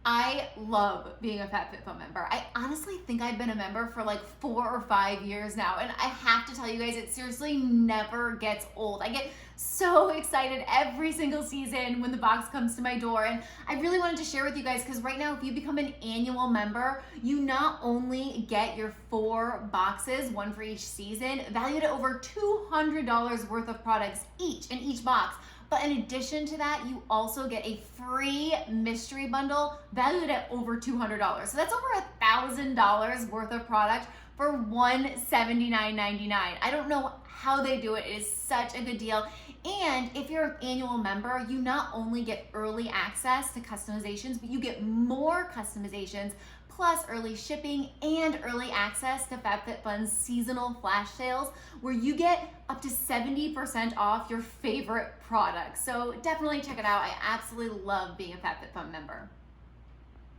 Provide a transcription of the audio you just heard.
I love being a FabFitFun member. I honestly think I've been a member for like 4 or 5 years now, and I have to tell you guys, it seriously never gets old. I get so excited every single season when the box comes to my door, and I really wanted to share with you guys because right now, if you become an annual member, you not only get your 4 boxes, one for each season, valued at over $200 worth of products each in each box. But in addition to that, you also get a free mystery bundle valued at over $200. So that's over $1,000 worth of product for $179.99. I don't know how they do it. It is such a good deal. And if you're an annual member, you not only get early access to customizations, but you get more customizations, plus early shipping and early access to FabFitFun's seasonal flash sales, where you get up to 70% off your favorite products. So definitely check it out. I absolutely love being a FabFitFun member.